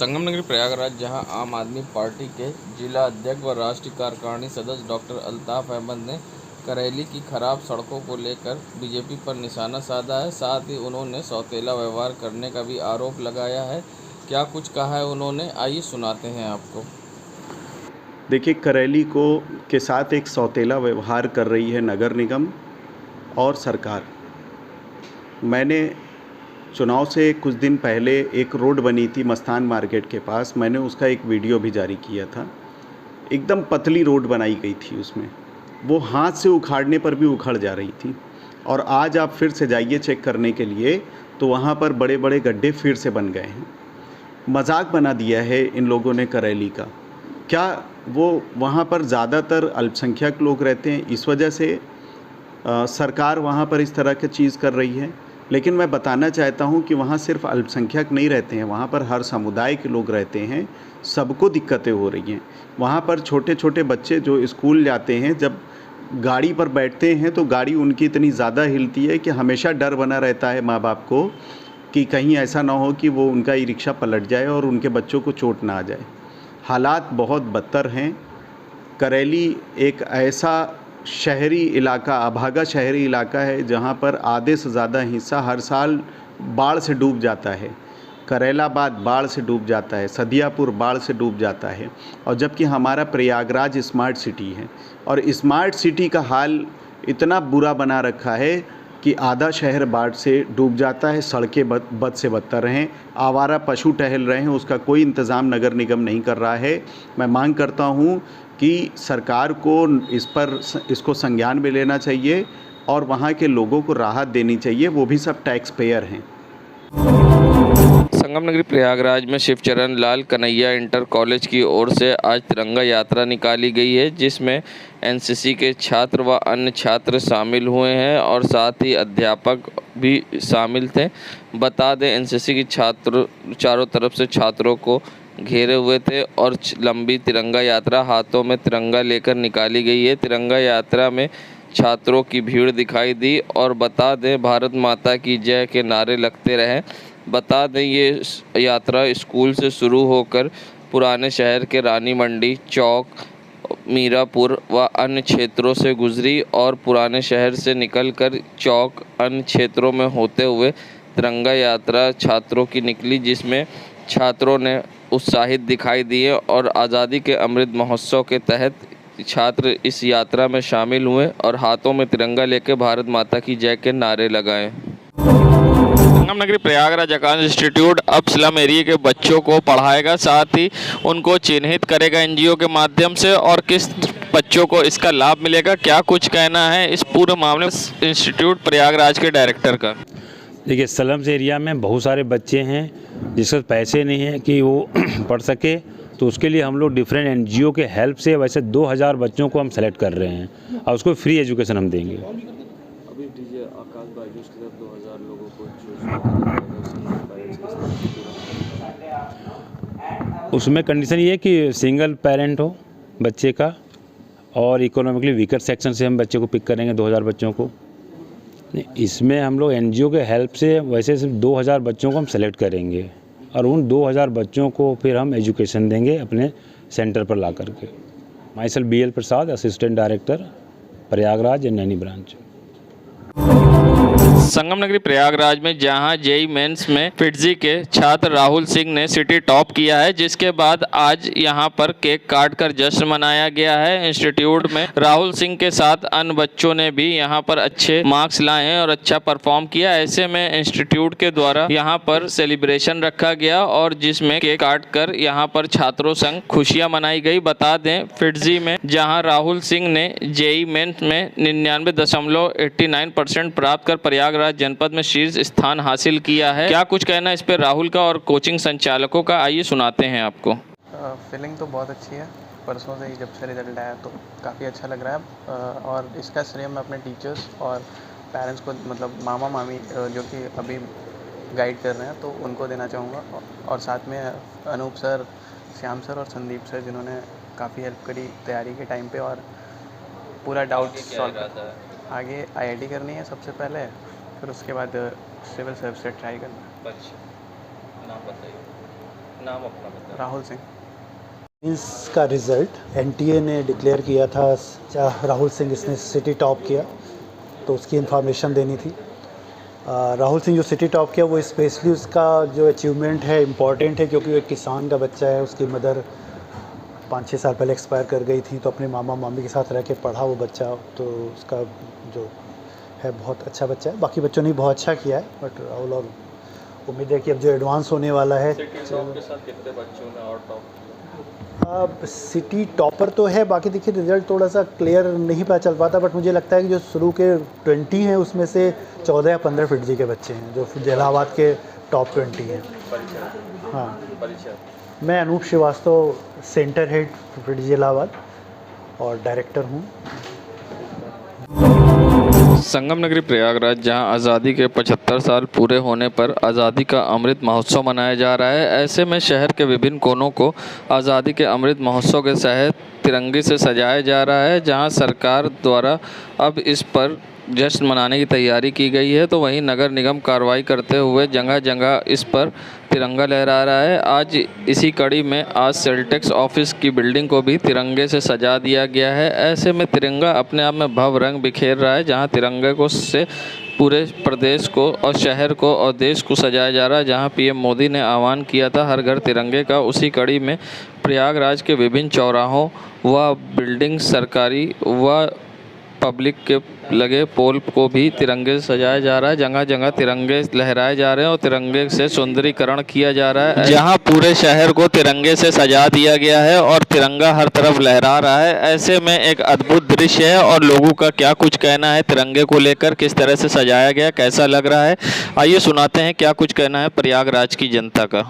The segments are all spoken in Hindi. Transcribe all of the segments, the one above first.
संगम नगरी प्रयागराज जहां आम आदमी पार्टी के जिला अध्यक्ष व राष्ट्रीय कार्यकारिणी सदस्य डॉक्टर अल्ताफ अहमद ने करेली की खराब सड़कों को लेकर बीजेपी पर निशाना साधा है। साथ ही उन्होंने सौतेला व्यवहार करने का भी आरोप लगाया है। क्या कुछ कहा है उन्होंने, आइए सुनाते हैं आपको। देखिए, करेली को के साथ एक सौतेला व्यवहार कर रही है नगर निगम और सरकार। मैंने चुनाव से कुछ दिन पहले एक रोड बनी थी मस्तान मार्केट के पास, मैंने उसका एक वीडियो भी जारी किया था। एकदम पतली रोड बनाई गई थी, उसमें वो हाथ से उखाड़ने पर भी उखड़ जा रही थी। और आज आप फिर से जाइए चेक करने के लिए, तो वहाँ पर बड़े बड़े गड्ढे फिर से बन गए हैं। मजाक बना दिया है इन लोगों ने करेली का। क्या वो वहाँ पर ज़्यादातर अल्पसंख्यक लोग रहते हैं, इस वजह से सरकार वहाँ पर इस तरह की चीज़ कर रही है? लेकिन मैं बताना चाहता हूँ कि वहाँ सिर्फ अल्पसंख्यक नहीं रहते हैं, वहाँ पर हर समुदाय के लोग रहते हैं, सबको दिक्कतें हो रही हैं। वहाँ पर छोटे छोटे बच्चे जो स्कूल जाते हैं, जब गाड़ी पर बैठते हैं तो गाड़ी उनकी इतनी ज़्यादा हिलती है कि हमेशा डर बना रहता है माँ बाप को कि कहीं ऐसा ना हो कि वो उनका ई रिक्शा पलट जाए और उनके बच्चों को चोट ना आ जाए। हालात बहुत बदतर हैं। करेली एक ऐसा शहरी इलाका, अभागा शहरी इलाका है जहाँ पर आधे से ज़्यादा हिस्सा हर साल बाढ़ से डूब जाता है। करेलाबाद बाढ़ से डूब जाता है, सदियापुर बाढ़ से डूब जाता है। और जबकि हमारा प्रयागराज स्मार्ट सिटी है, और स्मार्ट सिटी का हाल इतना बुरा बना रखा है कि आधा शहर बाढ़ से डूब जाता है, सड़कें बद से बदतर हैं, आवारा पशु टहल रहे हैं, उसका कोई इंतज़ाम नगर निगम नहीं कर रहा है। मैं मांग करता हूं कि सरकार को इसको संज्ञान में लेना चाहिए और वहां के लोगों को राहत देनी चाहिए, वो भी सब टैक्स पेयर हैं। संगम नगरी प्रयागराज में शिवचरण लाल कन्हैया इंटर कॉलेज की ओर से आज तिरंगा यात्रा निकाली गई है, जिसमें एनसीसी के छात्र व अन्य छात्र शामिल हुए हैं और साथ ही अध्यापक भी शामिल थे। बता दें, एनसीसी के छात्र चारों तरफ से छात्रों को घेरे हुए थे और लंबी तिरंगा यात्रा हाथों में तिरंगा लेकर निकाली गई है। तिरंगा यात्रा में छात्रों की भीड़ दिखाई दी और बता दें, भारत माता की जय के नारे लगते रहे। बता दें, ये यात्रा स्कूल से शुरू होकर पुराने शहर के रानी मंडी चौक, मीरापुर व अन्य क्षेत्रों से गुजरी और पुराने शहर से निकलकर चौक अन्य क्षेत्रों में होते हुए तिरंगा यात्रा छात्रों की निकली, जिसमें छात्रों ने उत्साहित दिखाई दिए और आज़ादी के अमृत महोत्सव के तहत छात्र इस यात्रा में शामिल हुए और हाथों में तिरंगा लेकर भारत माता की जय के नारे लगाए। संगम नगरी प्रयागराज आकाश इंस्टीट्यूट अब स्लम एरिया के बच्चों को पढ़ाएगा, साथ ही उनको चिन्हित करेगा एनजीओ के माध्यम से, और किस बच्चों को इसका लाभ मिलेगा, क्या कुछ कहना है इस पूरे मामले में इंस्टीट्यूट प्रयागराज के डायरेक्टर का। देखिए, स्लम्स एरिया में बहुत सारे बच्चे हैं जिसके पास पैसे नहीं हैं कि वो पढ़ सके, तो उसके लिए हम लोग डिफरेंट एनजीओ के हेल्प से वैसे 2000 बच्चों को हम सेलेक्ट कर रहे हैं और उसको फ्री एजुकेशन हम देंगे। अभी डीजे आकाश बायजूस की तरफ 2000 लोगों को उसमें कंडीशन ये है कि सिंगल पेरेंट हो बच्चे का, और इकोनॉमिकली वीकर सेक्शन से हम बच्चे को पिक करेंगे 2000 बच्चों को। इसमें हम लोग एनजीओ के हेल्प से वैसे सिर्फ 2000 बच्चों को हम सेलेक्ट करेंगे और उन 2000 बच्चों को फिर हम एजुकेशन देंगे अपने सेंटर पर ला करके। Myself BL Prasad, assistant director Prayagraj and Naini branch. Sangam Nagari Prayagraj में जहां जेई मेंस में फिटजी के छात्र राहुल सिंह ने सिटी टॉप किया है, जिसके बाद आज यहां पर केक काट कर जश्न मनाया गया है। इंस्टीट्यूट में राहुल सिंह के साथ अन्य बच्चों ने भी यहां पर अच्छे मार्क्स लाए हैं और अच्छा परफॉर्म किया। ऐसे में इंस्टीट्यूट के द्वारा यहां पर सेलिब्रेशन रखा गया और जिसमें केक काट कर यहां पर छात्रों संग खुशियां मनाई गई। बता दें, फिटजी में जहाँ राहुल सिंह ने जेई मेंस में 99.89% प्राप्त कर प्रयागराज जनपद में शीर्ष स्थान हासिल किया है। क्या कुछ कहना इस पर राहुल का और कोचिंग संचालकों का, आइए सुनाते हैं आपको। फीलिंग तो बहुत अच्छी है। परसों से ही जब से रिजल्ट आया तो काफ़ी अच्छा लग रहा है, और इसका श्रेय मैं अपने टीचर्स और पेरेंट्स को, मतलब मामा मामी जो कि अभी गाइड कर रहे हैं, तो उनको देना चाहूँगा। और साथ में अनूप सर, श्याम सर और संदीप सर, जिन्होंने काफ़ी हेल्प करी तैयारी के टाइम पे और पूरा डाउट सॉल्व। आगे IIT करनी है सबसे पहले, फिर उसके बाद सिविल सर्विस से ट्राई करना है। नाम बताइए। नाम अपना बताएं। राहुल सिंह। इसका रिज़ल्ट एनटीए ने डिक्लेयर किया था, राहुल सिंह इसने सिटी टॉप किया, तो उसकी इन्फॉर्मेशन देनी थी। राहुल सिंह जो सिटी टॉप किया वो स्पेशली उसका जो अचीवमेंट है इम्पॉर्टेंट है, क्योंकि वो एक किसान का बच्चा है। उसकी मदर 5-6 साल पहले एक्सपायर कर गई थी, तो अपने मामा मामी के साथ रह के पढ़ा वो बच्चा, तो उसका जो है बहुत अच्छा बच्चा है। बाकी बच्चों ने बहुत अच्छा किया है, बट राहुल और उम्मीद है कि अब जो एडवांस होने वाला है। सिटी टॉप के साथ कितने बच्चों ने और टॉप किया? अब सिटी टॉपर तो है, बाकी देखिए रिज़ल्ट थोड़ा सा क्लियर नहीं पता चल पाता, बट मुझे लगता है कि जो शुरू के 20 हैं उसमें से 14 या 15 फिटजी के बच्चे हैं जो इलाहाबाद के टॉप 20 हैं। हाँ, परिचय। मैं अनूप श्रीवास्तव, सेंटर हेड फिटजी इलाहाबाद और डायरेक्टर हूँ। संगम नगरी प्रयागराज, जहां आज़ादी के 75 साल पूरे होने पर आज़ादी का अमृत महोत्सव मनाया जा रहा है। ऐसे में शहर के विभिन्न कोनों को आज़ादी के अमृत महोत्सव के तहत तिरंगे से सजाया जा रहा है। जहां सरकार द्वारा अब इस पर जश्न मनाने की तैयारी की गई है, तो वहीं नगर निगम कार्रवाई करते हुए जगह जगह इस पर तिरंगा लहरा रहा है। आज इसी कड़ी में आज सेल्टेक्स ऑफिस की बिल्डिंग को भी तिरंगे से सजा दिया गया है। ऐसे में तिरंगा अपने आप में भव्य रंग बिखेर रहा है, जहां तिरंगे को से पूरे प्रदेश को और शहर को और देश को सजाया जा रहा है। जहां पीएम मोदी ने आह्वान किया था हर घर तिरंगे का, उसी कड़ी में प्रयागराज के विभिन्न चौराहों व बिल्डिंग, सरकारी व पब्लिक के लगे पोल को भी तिरंगे से सजाया जा रहा है। जगह जगह तिरंगे लहराए जा रहे हैं और तिरंगे से सुंदरीकरण किया जा रहा है। जहां पूरे शहर को तिरंगे से सजा दिया गया है और तिरंगा हर तरफ लहरा रहा है। ऐसे में एक अद्भुत दृश्य है और लोगों का क्या कुछ कहना है तिरंगे को लेकर, किस तरह से सजाया गया, कैसा लग रहा है, आइए सुनाते हैं क्या कुछ कहना है प्रयागराज की जनता का।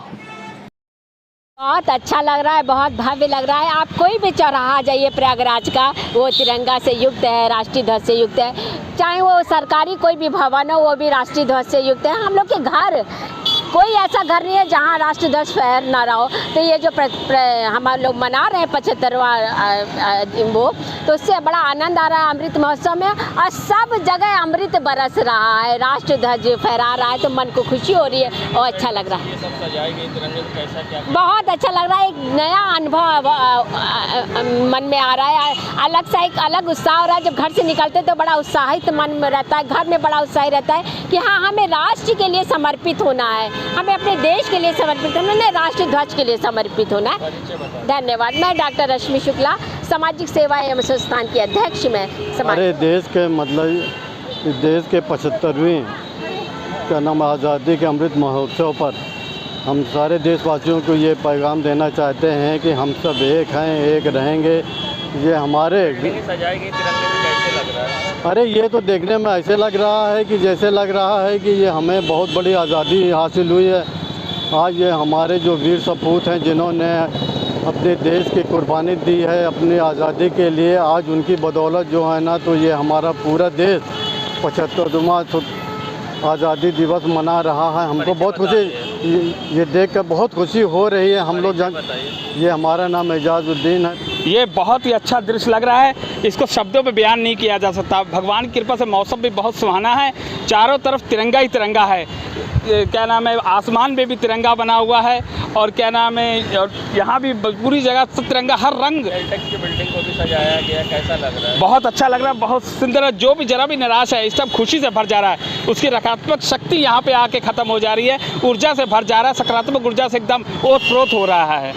बहुत अच्छा लग रहा है, बहुत भव्य लग रहा है। आप कोई भी चौराहा आ जाइए प्रयागराज का, वो तिरंगा से युक्त है, राष्ट्रीय ध्वज से युक्त है। चाहे वो सरकारी कोई भी भवन हो, वो भी राष्ट्रीय ध्वज से युक्त है। हम लोग के घर कोई ऐसा घर नहीं है जहाँ राष्ट्रीय ध्वज फहर ना रहा हो। तो ये जो हम लोग मना रहे हैं 75वां वो, तो उससे बड़ा आनंद आ रहा है अमृत महोत्सव में। और सब जगह अमृत बरस रहा है, राष्ट्रीय ध्वज फहरा रहा है, तो मन को खुशी हो रही है और अच्छा लग रहा है। बहुत अच्छा लग रहा है, एक नया अनुभव मन में आ रहा है। अलग सा एक अलग उत्साह हो रहा है। जब घर से निकलते तो बड़ा उत्साहित मन में रहता है, घर में बड़ा उत्साह रहता है कि हाँ, हमें राष्ट्र के लिए समर्पित होना है, हमें अपने देश के लिए समर्पित होना है, राष्ट्रीय ध्वज के लिए समर्पित होना है। धन्यवाद। मैं डॉक्टर रश्मि शुक्ला, सामाजिक सेवा एवं संस्थान की अध्यक्ष में। हमारे देश के देश के 75वीं का नाम आज़ादी के अमृत महोत्सव पर हम सारे देशवासियों को ये पैगाम देना चाहते हैं कि हम सब एक हैं, एक रहेंगे। ये हमारे सजाई गई तिरंगे में कैसे लग रहा है? अरे ये तो देखने में ऐसे लग रहा है कि जैसे लग रहा है कि ये हमें बहुत बड़ी आज़ादी हासिल हुई है। आज ये हमारे जो वीर सपूत हैं जिन्होंने अपने देश की कुर्बानी दी है अपनी आज़ादी के लिए, आज उनकी बदौलत जो है ना, तो ये हमारा पूरा देश 75वां आज़ादी दिवस मना रहा है। हमको बहुत खुशी, ये देख कर बहुत खुशी हो रही है। हम लोग ये हमारा नाम एजाजुद्दीन है। ये बहुत ही अच्छा दृश्य लग रहा है, इसको शब्दों में बयान नहीं किया जा सकता। भगवान की कृपा से मौसम भी बहुत सुहाना है, चारों तरफ तिरंगा ही तिरंगा है। क्या नाम है, आसमान में भी तिरंगा बना हुआ है और क्या नाम है, और यहाँ भी पूरी जगह सब तिरंगा, हर रंग। सेल्टेक्स की बिल्डिंग को भी सजाया गया, कैसा लग रहा है? बहुत अच्छा लग रहा है, बहुत सुंदर है। जो भी जरा भी निराश है, इस सब खुशी से भर जा रहा है। उसकी नकारात्मक शक्ति यहाँ पे आके ख़त्म हो जा रही है, ऊर्जा से भर जा रहा है, सकारात्मक ऊर्जा से एकदम ओत-प्रोत हो रहा है।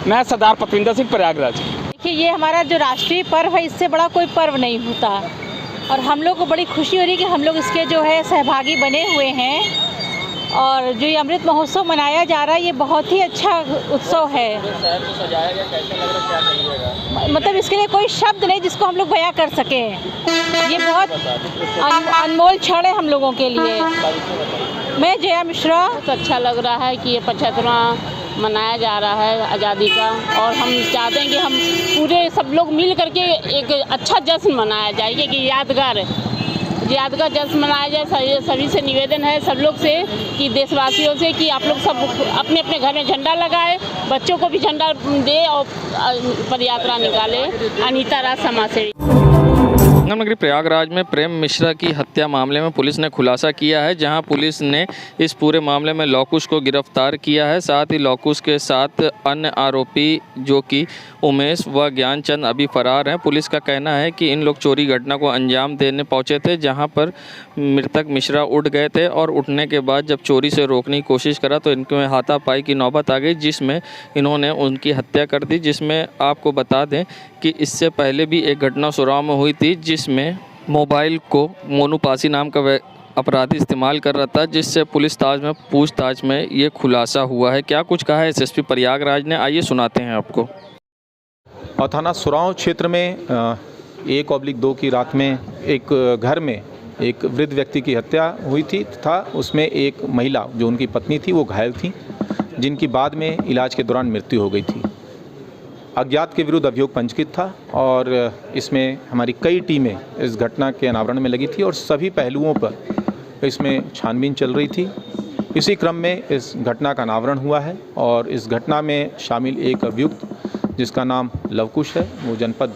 मैं सरदार पतविंदर सिंह, प्रयागराज। देखिए, ये हमारा जो राष्ट्रीय पर्व है, इससे बड़ा कोई पर्व नहीं होता और हम लोग को बड़ी खुशी हो रही है कि हम लोग इसके जो है सहभागी बने हुए हैं। और जो ये अमृत महोत्सव मनाया जा रहा है, ये बहुत ही अच्छा उत्सव है। शहर को सजाया गया, कैसा लग रहा है, क्या कहिएगा? मतलब इसके लिए कोई शब्द नहीं जिसको हम लोग बयां कर सकें। ये बहुत अनमोल क्षण है हम लोगों के लिए। मैं जया मिश्रा। बहुत अच्छा लग रहा है कि ये 75वां मनाया जा रहा है आज़ादी का, और हम चाहते हैं कि हम पूरे सब लोग मिल करके एक अच्छा जश्न मनाया जाए, कि यादगार जश्न मनाया जाए। सभी से निवेदन है, सब लोग से, कि देशवासियों से, कि आप लोग सब अपने अपने घर में झंडा लगाए, बच्चों को भी झंडा दे और पदयात्रा निकाले। अनीता राज, समाज सेवी। संगम नगरी प्रयागराज में प्रेम मिश्रा की हत्या मामले में पुलिस ने खुलासा किया है, जहां पुलिस ने इस पूरे मामले में लौकुश को गिरफ्तार किया है। साथ ही लौकुश के साथ अन्य आरोपी जो कि उमेश व ज्ञानचंद अभी फरार हैं। पुलिस का कहना है कि इन लोग चोरी घटना को अंजाम देने पहुंचे थे, जहां पर मृतक मिश्रा उठ गए थे और उठने के बाद जब चोरी से रोकने की कोशिश करा तो इनके हाथापाई की नौबत आ गई, जिसमें इन्होंने उनकी हत्या कर दी। जिसमें आपको बता दें कि इससे पहले भी एक घटना सुराव में हुई थी, जिसमें मोबाइल को मोनू पासी नाम का अपराधी इस्तेमाल कर रहा था, जिससे पुलिस पूछताछ में ये खुलासा हुआ है। क्या कुछ कहा है एसएसपी प्रयागराज ने, आइए सुनाते हैं आपको। और थाना सुराव क्षेत्र में 1/2 की रात में एक घर में एक वृद्ध व्यक्ति की हत्या हुई थी तथा उसमें एक महिला जो उनकी पत्नी थी वो घायल थी, जिनकी बाद में इलाज के दौरान मृत्यु हो गई थी। अज्ञात के विरुद्ध अभियोग पंजीकृत था और इसमें हमारी कई टीमें इस घटना के अनावरण में लगी थी और सभी पहलुओं पर इसमें छानबीन चल रही थी। इसी क्रम में इस घटना का अनावरण हुआ है और इस घटना में शामिल एक अभियुक्त जिसका नाम लवकुश है, वो जनपद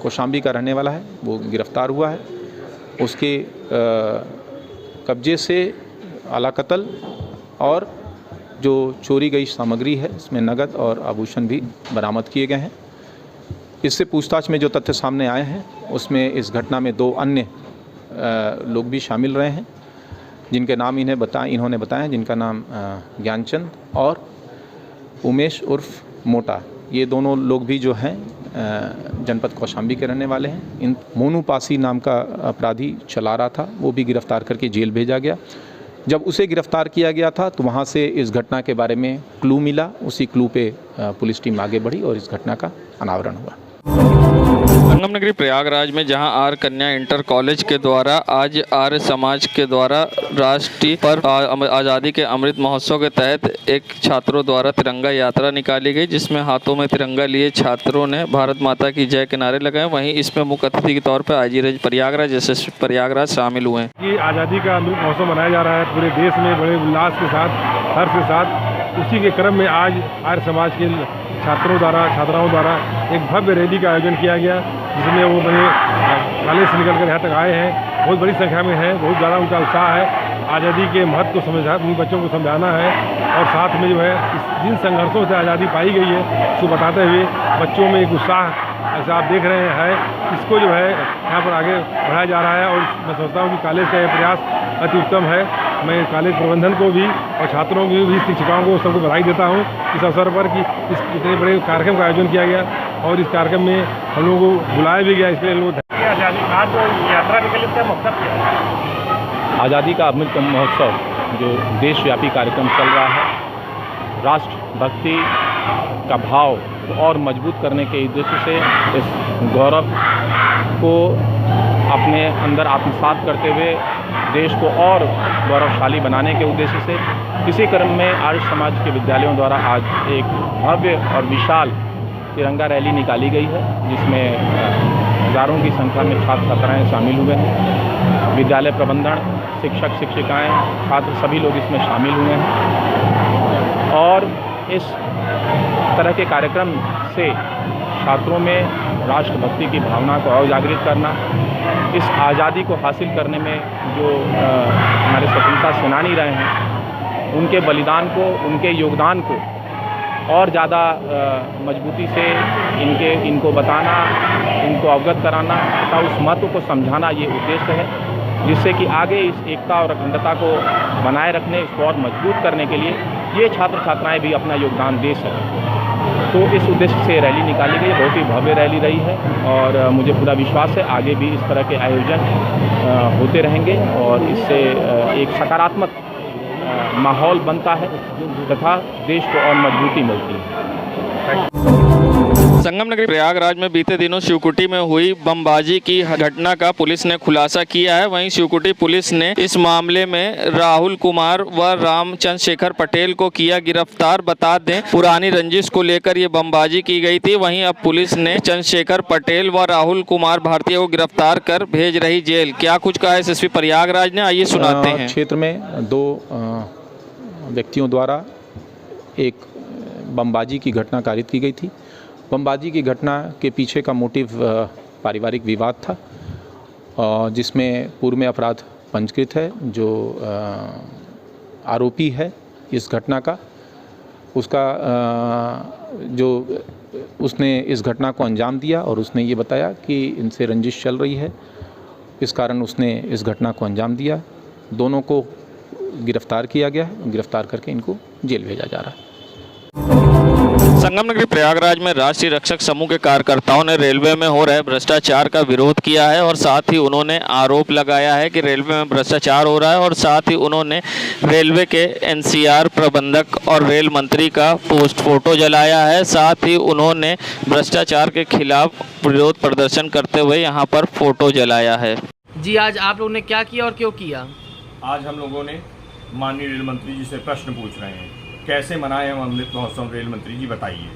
कौशाम्बी का रहने वाला है, वो गिरफ्तार हुआ है। उसके कब्जे से आला कत्ल और जो चोरी गई सामग्री है इसमें नगद और आभूषण भी बरामद किए गए हैं। इससे पूछताछ में जो तथ्य सामने आए हैं उसमें इस घटना में 2 अन्य लोग भी शामिल रहे हैं, जिनके नाम इन्होंने बताए हैं, जिनका नाम ज्ञानचंद और उमेश उर्फ मोटा। ये दोनों लोग भी जो हैं जनपद कौशाम्बी के रहने वाले हैं। इन मोनू पासी नाम का अपराधी चला रहा था, वो भी गिरफ्तार करके जेल भेजा गया। जब उसे गिरफ्तार किया गया था तो वहाँ से इस घटना के बारे में क्लू मिला, उसी क्लू पे पुलिस टीम आगे बढ़ी और इस घटना का अनावरण हुआ। संगम नगरी प्रयागराज में जहां आर कन्या इंटर कॉलेज के द्वारा आज आर्य समाज के द्वारा राष्ट्रीय पर्व आज़ादी के अमृत महोत्सव के तहत एक छात्रों द्वारा तिरंगा यात्रा निकाली गई, जिसमें हाथों में तिरंगा लिए छात्रों ने भारत माता की जय के नारे लगाए। वहीं इसमें मुख्य अतिथि के तौर पर आईजी प्रयागराज एसएसपी प्रयागराज शामिल हुए हैं। आज़ादी का अमृत महोत्सव मनाया जा रहा है पूरे देश में बड़े उल्लास के साथ, हर्ष के साथ। उसी के क्रम में आज आर्य समाज के छात्राओं द्वारा एक भव्य रैली का आयोजन किया गया, जिसमें वो बड़े कॉलेज से निकल कर यहाँ तक आए हैं। बहुत बड़ी संख्या में हैं, बहुत ज़्यादा उनका उत्साह है। आज़ादी के महत्व को उन बच्चों को समझाना है और साथ में जो है जिन संघर्षों से आज़ादी पाई गई है उसको बताते हुए बच्चों में एक उत्साह ऐसा आप देख रहे हैं, इसको जो है यहाँ पर आगे बढ़ाया जा रहा है। और मैं सोचता हूँ कि कॉलेज का यह प्रयास अति उत्तम है। मैं कॉलेज प्रबंधन को भी और छात्रों को भी, शिक्षिकाओं को सबको बधाई देता हूँ इस अवसर पर कि इस इतने बड़े कार्यक्रम का आयोजन किया गया और इस कार्यक्रम में हम लोगों को बुलाया भी गया। इसके लिए आज यात्रा निकली, इसका मकसद क्या है? आज़ादी का अमृत महोत्सव जो देशव्यापी कार्यक्रम चल रहा है, राष्ट्रभक्ति का भाव और मजबूत करने के उद्देश्य से इस गौरव को अपने अंदर आत्मसात करते हुए देश को और गौरवशाली बनाने के उद्देश्य से इसी क्रम में आर्य समाज के विद्यालयों द्वारा आज एक भव्य और विशाल तिरंगा रैली निकाली गई है, जिसमें हज़ारों की संख्या में छात्र छात्राएँ शामिल हुए हैं। विद्यालय प्रबंधन, शिक्षक शिक्षिकाएँ, छात्र सभी लोग इसमें शामिल हुए हैं और इस तरह के कार्यक्रम से छात्रों में राष्ट्रभक्ति की भावना को और जागृत करना, इस आज़ादी को हासिल करने में जो हमारे स्वतंत्रता सेनानी रहे हैं उनके बलिदान को, उनके योगदान को और ज़्यादा मजबूती से इनको बताना, इनको अवगत कराना तथा उस महत्व को समझाना ये उद्देश्य है, जिससे कि आगे इस एकता और अखंडता को बनाए रखने, इसको और मजबूत करने के लिए ये छात्र छात्राएँ भी अपना योगदान दे सकें। तो इस उद्देश्य से रैली निकाली गई, बहुत ही भव्य रैली रही है और मुझे पूरा विश्वास है आगे भी इस तरह के आयोजन होते रहेंगे और इससे एक सकारात्मक माहौल बनता है तथा देश को और मजबूती मिलती है। संगम नगरी प्रयागराज में बीते दिनों शिवकुटी में हुई बमबाजी की घटना का पुलिस ने खुलासा किया है। वहीं शिवकुटी पुलिस ने इस मामले में राहुल कुमार व रामचंद्र पटेल को किया गिरफ्तार। बता दें, पुरानी रंजिश को लेकर ये बमबाजी की गई थी। वहीं अब पुलिस ने चंद्रशेखर पटेल व राहुल कुमार भारतीय को गिरफ्तार कर भेज रही जेल। क्या कुछ कहा है एसएसपी प्रयागराज ने, आइए सुनाते हैं। क्षेत्र में 2 व्यक्तियों द्वारा एक बमबाजी की घटना कारित की गई थी। बमबाजी की घटना के पीछे का मोटिव पारिवारिक विवाद था जिसमें पूर्व में अपराध पंजीकृत है। जो आरोपी है इस घटना का, उसका जो उसने इस घटना को अंजाम दिया और उसने ये बताया कि इनसे रंजिश चल रही है, इस कारण उसने इस घटना को अंजाम दिया। दोनों को गिरफ्तार किया गया है, गिरफ्तार करके इनको जेल भेजा जा रहा है। संगम नगरी प्रयागराज में राष्ट्रीय रक्षक समूह के कार्यकर्ताओं ने रेलवे में हो रहे भ्रष्टाचार का विरोध किया है और साथ ही उन्होंने आरोप लगाया है कि रेलवे में भ्रष्टाचार हो रहा है और साथ ही उन्होंने रेलवे के एनसीआर प्रबंधक और रेल मंत्री का पोस्ट फोटो जलाया है। साथ ही उन्होंने भ्रष्टाचार के खिलाफ विरोध प्रदर्शन करते हुए यहाँ पर फोटो जलाया है। जी, आज आप लोगों ने क्या किया और क्यों किया? आज हम लोगों ने माननीय रेल मंत्री जी से प्रश्न पूछ रहे हैं, कैसे मनाएं हम अमृत महोत्सव? रेल मंत्री जी बताइए।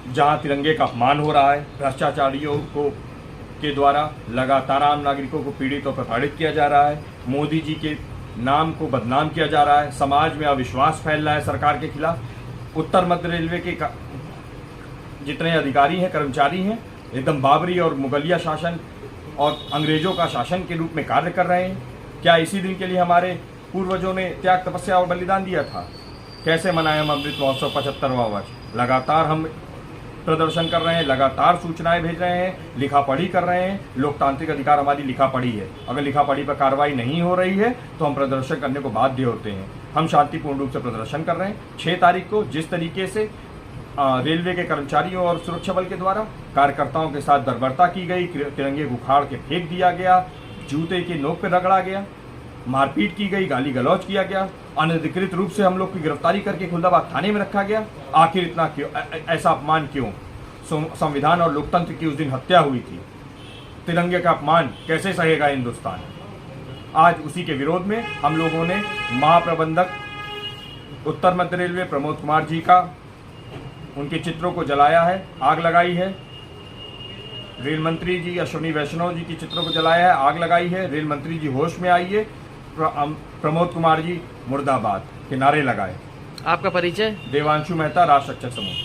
जहां तिरंगे का अपमान हो रहा है, भ्रष्टाचारियों को के द्वारा लगातार आम नागरिकों को पीड़ित और प्रताड़ित किया जा रहा है, मोदी जी के नाम को बदनाम किया जा रहा है, समाज में अविश्वास फैल रहा है सरकार के खिलाफ। उत्तर मध्य रेलवे के जितने अधिकारी हैं, कर्मचारी हैं, एकदम बाबरी और मुगलिया शासन और अंग्रेजों का शासन के रूप में कार्य कर रहे हैं। क्या इसी दिन के लिए हमारे पूर्वजों ने त्याग, तपस्या और बलिदान दिया था? कैसे मनाएं हम अमृत महोत्सव 75वां वर्ष? लगातार हम प्रदर्शन कर रहे हैं, लगातार सूचनाएं भेज रहे हैं, लिखा पढ़ी कर रहे हैं। लोकतांत्रिक अधिकार हमारी लिखा पढ़ी है। अगर लिखा पढ़ी पर कार्रवाई नहीं हो रही है तो हम प्रदर्शन करने को बाध्य होते हैं। हम शांतिपूर्ण रूप से प्रदर्शन कर रहे हैं। 6 तारीख को जिस तरीके से रेलवे के कर्मचारियों और सुरक्षा बल के द्वारा कार्यकर्ताओं के साथ बर्बरता की गई, तिरंगे को उखाड़ के फेंक दिया गया, जूते की नोक पर रगड़ा गया, मारपीट की गई, गाली गलौज किया गया, अनधिकृत रूप से हम लोग की गिरफ्तारी करके खुलदाबाद थाने में रखा गया। आखिर इतना क्यों? ऐसा अपमान क्यों? संविधान और लोकतंत्र की उस दिन हत्या हुई थी। तिरंगे का अपमान कैसे सहेगा हिंदुस्तान? आज उसी के विरोध में हम लोगों ने महाप्रबंधक उत्तर मध्य रेलवे प्रमोद कुमार जी का, उनके चित्रों को जलाया है, आग लगाई है। रेल मंत्री जी अश्विनी वैष्णव जी के चित्रों को जलाया है, आग लगाई है। रेल मंत्री जी होश में आइए, प्रमोद कुमार जी मुर्दाबाद के नारे लगाए। आपका परिचय? देवांशु मेहता, राष्ट्र रक्षक समूह।